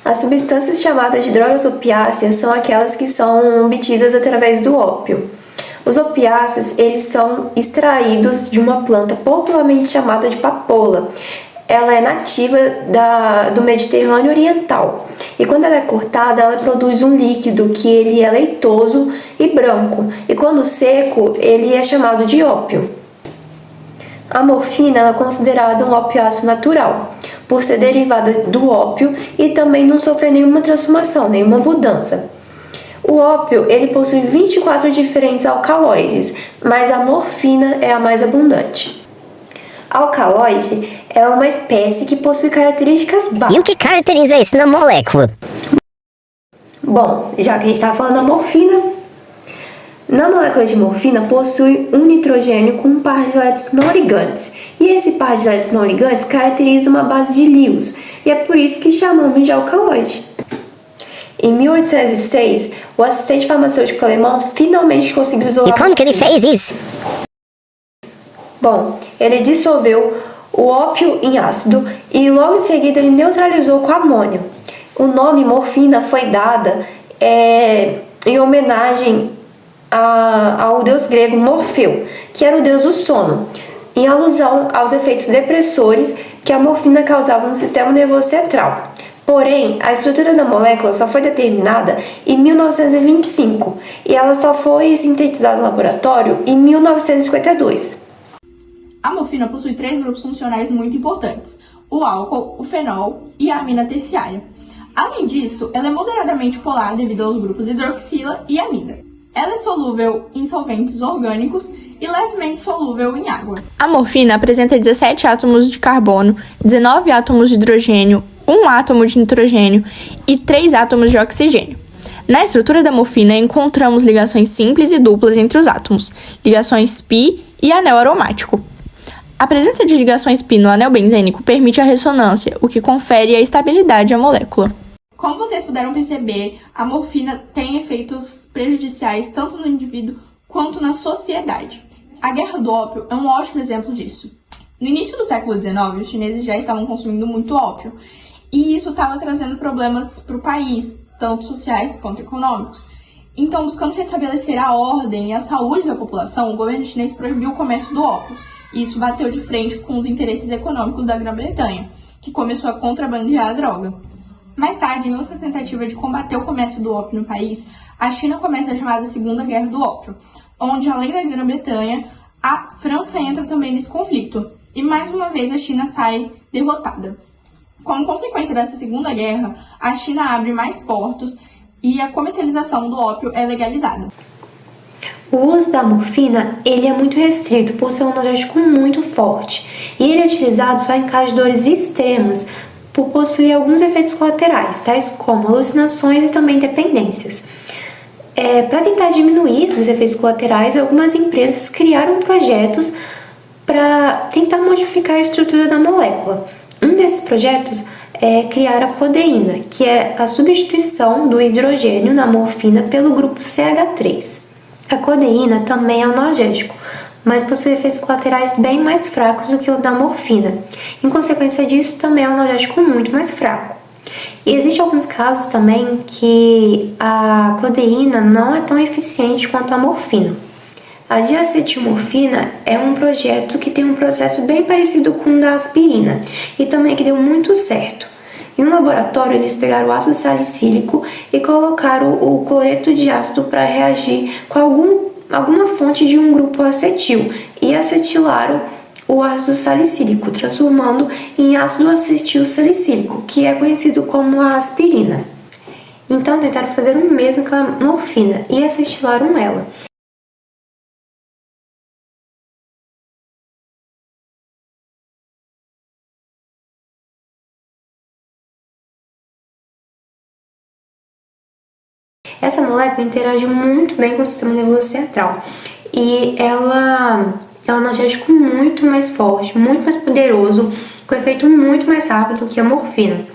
As substâncias chamadas de drogas opiáceas são aquelas que são obtidas através do ópio. Os opiáceos, eles são extraídos de uma planta popularmente chamada de papoula. Ela é nativa do Mediterrâneo Oriental. E quando ela é cortada, ela produz um líquido que ele é leitoso e branco. E quando seco, ele é chamado de ópio. A morfina ela é considerada um opiáceo natural, por ser derivada do ópio e também não sofrer nenhuma transformação, nenhuma mudança. O ópio ele possui 24 diferentes alcaloides, mas a morfina é a mais abundante. Alcaloide é uma espécie que possui características básicas. E o que caracteriza isso na molécula? Bom, já que a gente está falando da morfina, na molécula de morfina possui um nitrogênio com um par de elétrons não ligantes. E esse par de elétrons não ligantes caracteriza uma base de Lewis, e é por isso que chamamos de alcaloide. Em 1806, o assistente farmacêutico alemão finalmente conseguiu isolar... E como que ele fez isso? Bom, ele dissolveu o ópio em ácido e logo em seguida ele neutralizou com amônio. O nome morfina foi dada em homenagem ao deus grego Morfeu, que era o deus do sono, em alusão aos efeitos depressores que a morfina causava no sistema nervoso central. Porém, a estrutura da molécula só foi determinada em 1925 e ela só foi sintetizada no laboratório em 1952. A morfina possui 3 grupos funcionais muito importantes: o álcool, o fenol e a amina terciária. Além disso, ela é moderadamente polar devido aos grupos hidroxila e amida. Ela é solúvel em solventes orgânicos e levemente solúvel em água. A morfina apresenta 17 átomos de carbono, 19 átomos de hidrogênio, 1 átomo de nitrogênio e 3 átomos de oxigênio. Na estrutura da morfina encontramos ligações simples e duplas entre os átomos, ligações pi e anel aromático. A presença de ligações pi no anel benzênico permite a ressonância, o que confere a estabilidade à molécula. Como vocês puderam perceber, a morfina tem efeitos prejudiciais tanto no indivíduo quanto na sociedade. A guerra do ópio é um ótimo exemplo disso. No início do século XIX, os chineses já estavam consumindo muito ópio, e isso estava trazendo problemas para o país, tanto sociais quanto econômicos. Então, buscando restabelecer a ordem e a saúde da população, o governo chinês proibiu o comércio do ópio. E isso bateu de frente com os interesses econômicos da Grã-Bretanha, que começou a contrabandear a droga. Mais tarde, em outra tentativa de combater o comércio do ópio no país, a China começa a chamada Segunda Guerra do Ópio, onde, além da Grã-Bretanha, a França entra também nesse conflito. E mais uma vez a China sai derrotada. Como consequência dessa Segunda Guerra, a China abre mais portos e a comercialização do ópio é legalizada. O uso da morfina ele é muito restrito por ser um analgésico muito forte e ele é utilizado só em casos de dores extremas por possuir alguns efeitos colaterais, tais como alucinações e também dependências. Para tentar diminuir esses efeitos colaterais, algumas empresas criaram projetos para tentar modificar a estrutura da molécula. Um desses projetos é criar a codeína, que é a substituição do hidrogênio na morfina pelo grupo CH3. A codeína também é um analgésico, mas possui efeitos colaterais bem mais fracos do que o da morfina. Em consequência disso, também é um analgésico muito mais fraco. E existem alguns casos também que a codeína não é tão eficiente quanto a morfina. A diacetilmorfina é um projeto que tem um processo bem parecido com o da aspirina e também que deu muito certo. Em um laboratório, eles pegaram o ácido salicílico e colocaram o cloreto de ácido para reagir com alguma fonte de um grupo acetil e acetilaram o ácido salicílico, transformando em ácido acetil salicílico, que é conhecido como a aspirina. Então, tentaram fazer o mesmo com a morfina e acetilaram ela. Essa molécula interage muito bem com o sistema nervoso central e ela é um analgésico muito mais forte, muito mais poderoso, com efeito muito mais rápido que a morfina.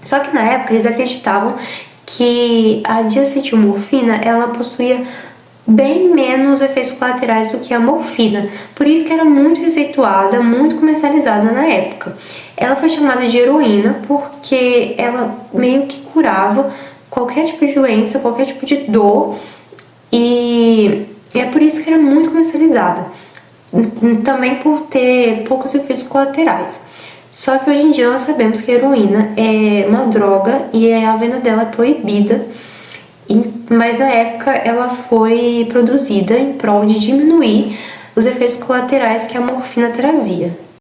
Só que na época eles acreditavam que a diacetilmorfina ela possuía bem menos efeitos colaterais do que a morfina, por isso que era muito receituada, muito comercializada na época. Ela foi chamada de heroína porque ela meio que curava qualquer tipo de doença, qualquer tipo de dor, e é por isso que era muito comercializada. Também por ter poucos efeitos colaterais. Só que hoje em dia nós sabemos que a heroína é uma droga e a venda dela é proibida, mas na época ela foi produzida em prol de diminuir os efeitos colaterais que a morfina trazia.